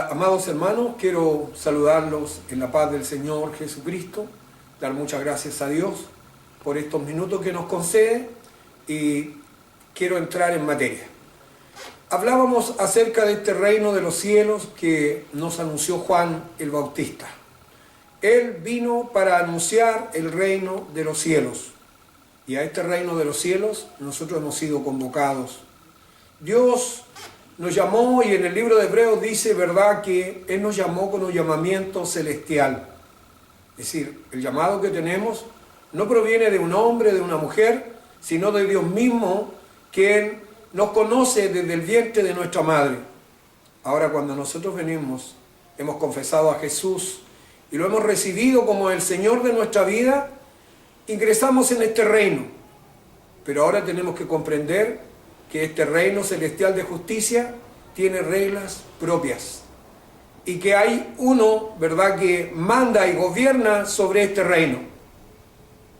Amados hermanos, quiero saludarlos en la paz del Señor Jesucristo, dar muchas gracias a Dios por estos minutos que nos concede y quiero entrar en materia. Hablábamos acerca de este reino de los cielos que nos anunció Juan el Bautista. Él vino para anunciar el reino de los cielos y a este reino de los cielos nosotros hemos sido convocados. Dios nos llamó y en el libro de Hebreos dice, ¿verdad?, que Él nos llamó con un llamamiento celestial. Es decir, el llamado que tenemos no proviene de un hombre, de una mujer, sino de Dios mismo, quien nos conoce desde el vientre de nuestra madre. Ahora, cuando nosotros venimos, hemos confesado a Jesús y lo hemos recibido como el Señor de nuestra vida, ingresamos en este reino. Pero ahora tenemos que comprender que este reino celestial de justicia tiene reglas propias y que hay uno, ¿verdad?, que manda y gobierna sobre este reino.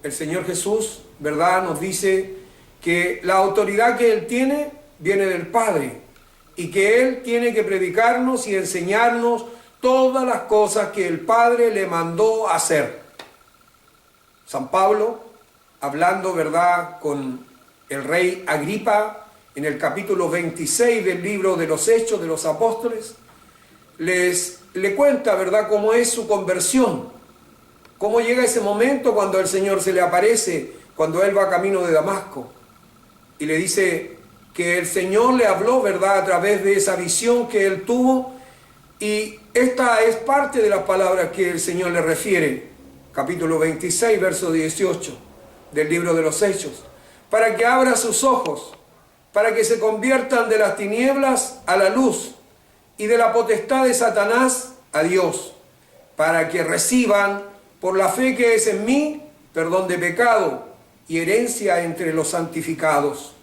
El Señor Jesús, ¿verdad?, nos dice que la autoridad que Él tiene viene del Padre y que Él tiene que predicarnos y enseñarnos todas las cosas que el Padre le mandó hacer. San Pablo, hablando, ¿verdad?, con el rey Agripa, en el capítulo 26 del libro de los Hechos de los Apóstoles, le cuenta, ¿verdad?, cómo es su conversión, cómo llega ese momento cuando el Señor se le aparece, cuando él va camino de Damasco, y le dice que el Señor le habló, ¿verdad?, a través de esa visión que él tuvo, y esta es parte de las palabras que el Señor le refiere, capítulo 26, verso 18 del libro de los Hechos, para que abra sus ojos, para que se conviertan de las tinieblas a la luz y de la potestad de Satanás a Dios, para que reciban por la fe que es en mí perdón de pecado y herencia entre los santificados.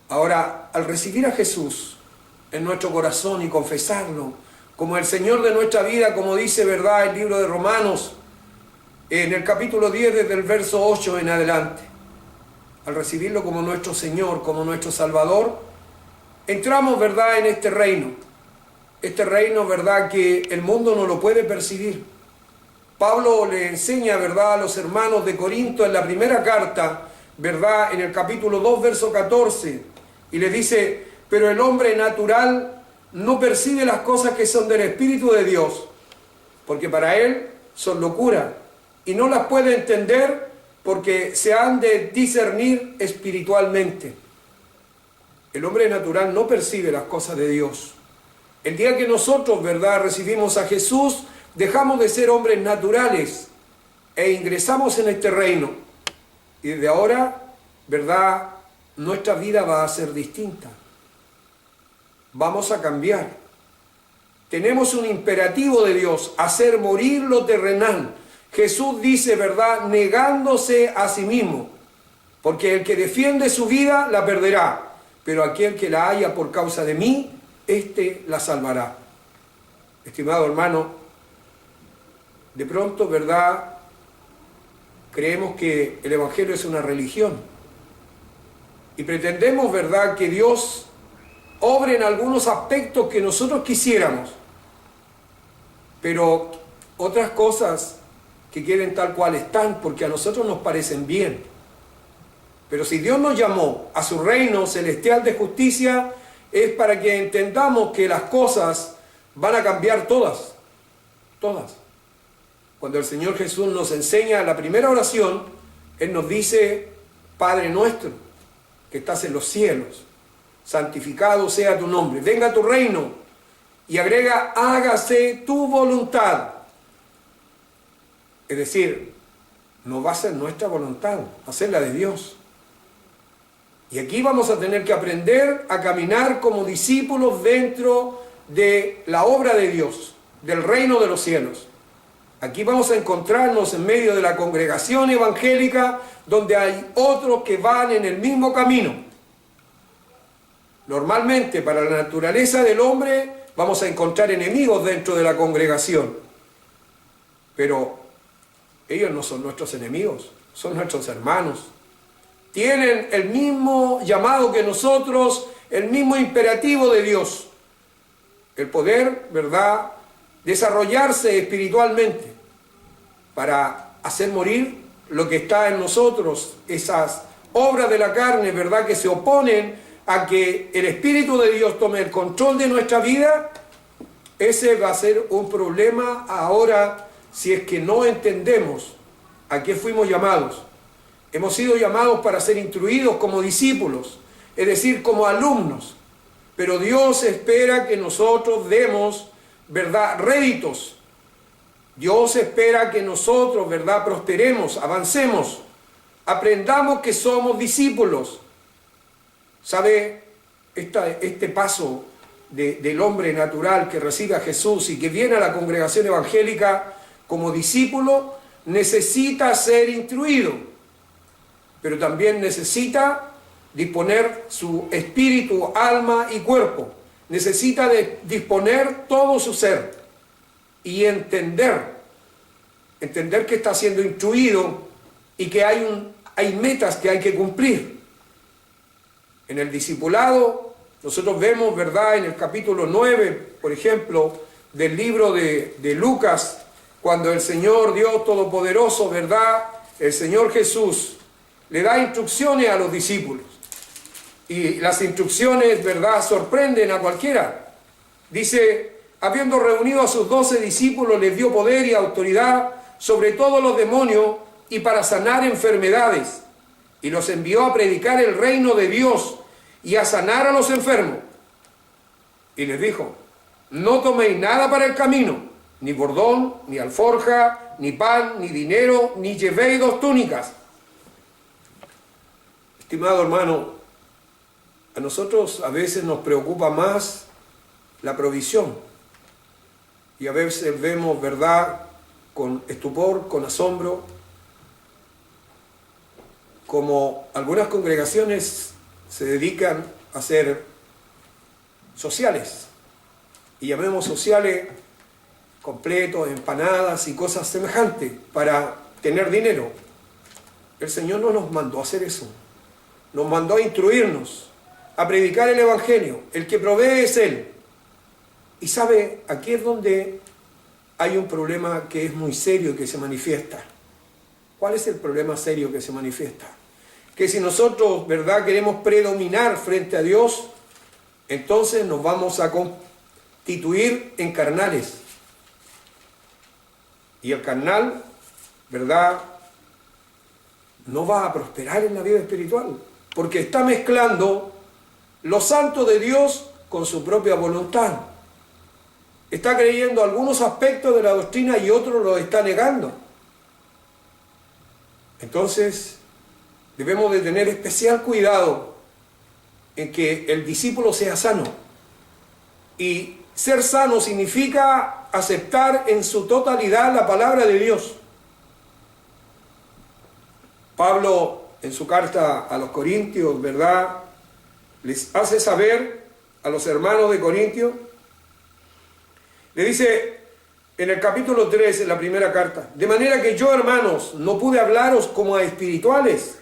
Ahora, al recibir a Jesús en nuestro corazón y confesarlo como el Señor de nuestra vida, como dice, ¿verdad?, el libro de Romanos, en el capítulo 10, desde el verso 8 en adelante, al recibirlo como nuestro Señor, como nuestro Salvador, entramos, ¿verdad?, en este reino, ¿verdad?, que el mundo no lo puede percibir. Pablo le enseña, ¿verdad?, a los hermanos de Corinto en la primera carta, ¿verdad?, en el capítulo 2, verso 14, y le dice, pero el hombre natural no percibe las cosas que son del Espíritu de Dios, porque para él son locura, y no las puede entender porque se han de discernir espiritualmente. El hombre natural no percibe las cosas de Dios. El día que nosotros, ¿verdad?, recibimos a Jesús, dejamos de ser hombres naturales e ingresamos en este reino. Y desde ahora, ¿verdad?, nuestra vida va a ser distinta. Vamos a cambiar. Tenemos un imperativo de Dios, hacer morir lo terrenal. Jesús dice, ¿verdad?, negándose a sí mismo, porque el que defiende su vida la perderá, pero aquel que la haya por causa de mí, éste la salvará. Estimado hermano, de pronto, ¿verdad?, creemos que el Evangelio es una religión y pretendemos, ¿verdad?, que Dios obre en algunos aspectos que nosotros quisiéramos, pero otras cosas que queden tal cual están, porque a nosotros nos parecen bien. Pero si Dios nos llamó a su reino celestial de justicia, es para que entendamos que las cosas van a cambiar todas, todas. Cuando el Señor Jesús nos enseña la primera oración, Él nos dice, Padre nuestro, que estás en los cielos, santificado sea tu nombre, venga tu reino, y agrega, hágase tu voluntad. Es decir, no va a ser nuestra voluntad, va a ser la de Dios. Y aquí vamos a tener que aprender a caminar como discípulos dentro de la obra de Dios, del reino de los cielos. Aquí vamos a encontrarnos en medio de la congregación evangélica, donde hay otros que van en el mismo camino. Normalmente, para la naturaleza del hombre, vamos a encontrar enemigos dentro de la congregación. Pero ellos no son nuestros enemigos, son nuestros hermanos. Tienen el mismo llamado que nosotros, el mismo imperativo de Dios, el poder, ¿verdad?, desarrollarse espiritualmente para hacer morir lo que está en nosotros, esas obras de la carne, ¿verdad?, que se oponen a que el Espíritu de Dios tome el control de nuestra vida. Ese va a ser un problema ahora si es que no entendemos a qué fuimos llamados. Hemos sido llamados para ser instruidos como discípulos, es decir, como alumnos. Pero Dios espera que nosotros demos, ¿verdad?, réditos. Dios espera que nosotros, ¿verdad?, prosperemos, avancemos, aprendamos que somos discípulos. ¿Sabe? Este paso del hombre natural que recibe a Jesús y que viene a la congregación evangélica como discípulo, necesita ser instruido, pero también necesita disponer su espíritu, alma y cuerpo. Necesita disponer todo su ser y entender que está siendo instruido y que hay metas que hay que cumplir. En el discipulado, nosotros vemos, ¿verdad?, en el capítulo 9, por ejemplo, del libro de Lucas, cuando el Señor Dios Todopoderoso, ¿verdad?, el Señor Jesús, le da instrucciones a los discípulos. Y las instrucciones, ¿verdad?, sorprenden a cualquiera. Dice, habiendo reunido a sus 12 discípulos, les dio poder y autoridad sobre todos los demonios y para sanar enfermedades. Y los envió a predicar el reino de Dios y a sanar a los enfermos. Y les dijo, no toméis nada para el camino, ni bordón, ni alforja, ni pan, ni dinero, ni llevéis 2 túnicas. Estimado hermano, a nosotros a veces nos preocupa más la provisión. Y a veces vemos, ¿verdad?, con estupor, con asombro, como algunas congregaciones se dedican a ser sociales. Y llamemos sociales completos, empanadas y cosas semejantes para tener dinero. El Señor no nos mandó a hacer eso. Nos mandó a instruirnos, a predicar el Evangelio. El que provee es Él. Y sabe, aquí es donde hay un problema que es muy serio y que se manifiesta. ¿Cuál es el problema serio que se manifiesta? Que si nosotros, ¿verdad?, queremos predominar frente a Dios, entonces nos vamos a constituir en carnales. Y el carnal, ¿verdad?, no va a prosperar en la vida espiritual, porque está mezclando lo santo de Dios con su propia voluntad. Está creyendo algunos aspectos de la doctrina y otros los está negando. Entonces, debemos de tener especial cuidado en que el discípulo sea sano. Y ser sano significa aceptar en su totalidad la palabra de Dios. Pablo, en su carta a los Corintios, ¿verdad?, les hace saber a los hermanos de Corintios, le dice en el capítulo 3, en la primera carta, de manera que yo, hermanos, no pude hablaros como a espirituales,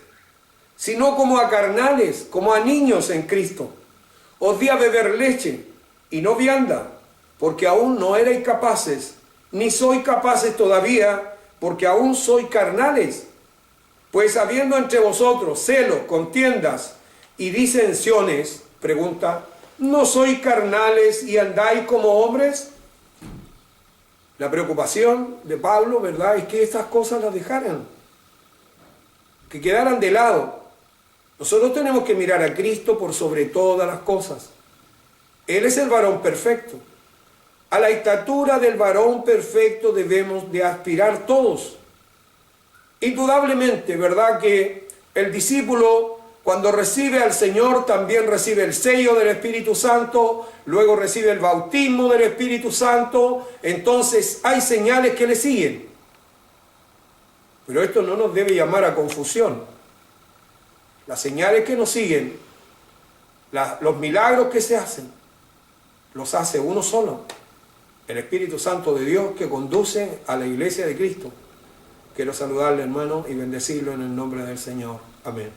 sino como a carnales, como a niños en Cristo. Os di a beber leche y no vianda, porque aún no erais capaces, ni sois capaces todavía, porque aún sois carnales. Pues habiendo entre vosotros celos, contiendas y disensiones, pregunta, ¿no sois carnales y andáis como hombres? La preocupación de Pablo, ¿verdad?, es que estas cosas las dejaran, que quedaran de lado. Nosotros tenemos que mirar a Cristo por sobre todas las cosas. Él es el varón perfecto. A la estatura del varón perfecto debemos de aspirar todos. Indudablemente, ¿verdad?, que el discípulo, cuando recibe al Señor, también recibe el sello del Espíritu Santo, luego recibe el bautismo del Espíritu Santo, entonces hay señales que le siguen. Pero esto no nos debe llamar a confusión. Las señales que nos siguen, los milagros que se hacen, los hace uno solo, el Espíritu Santo de Dios que conduce a la iglesia de Cristo. Quiero saludarle, hermano, y bendecirlo en el nombre del Señor. Amén.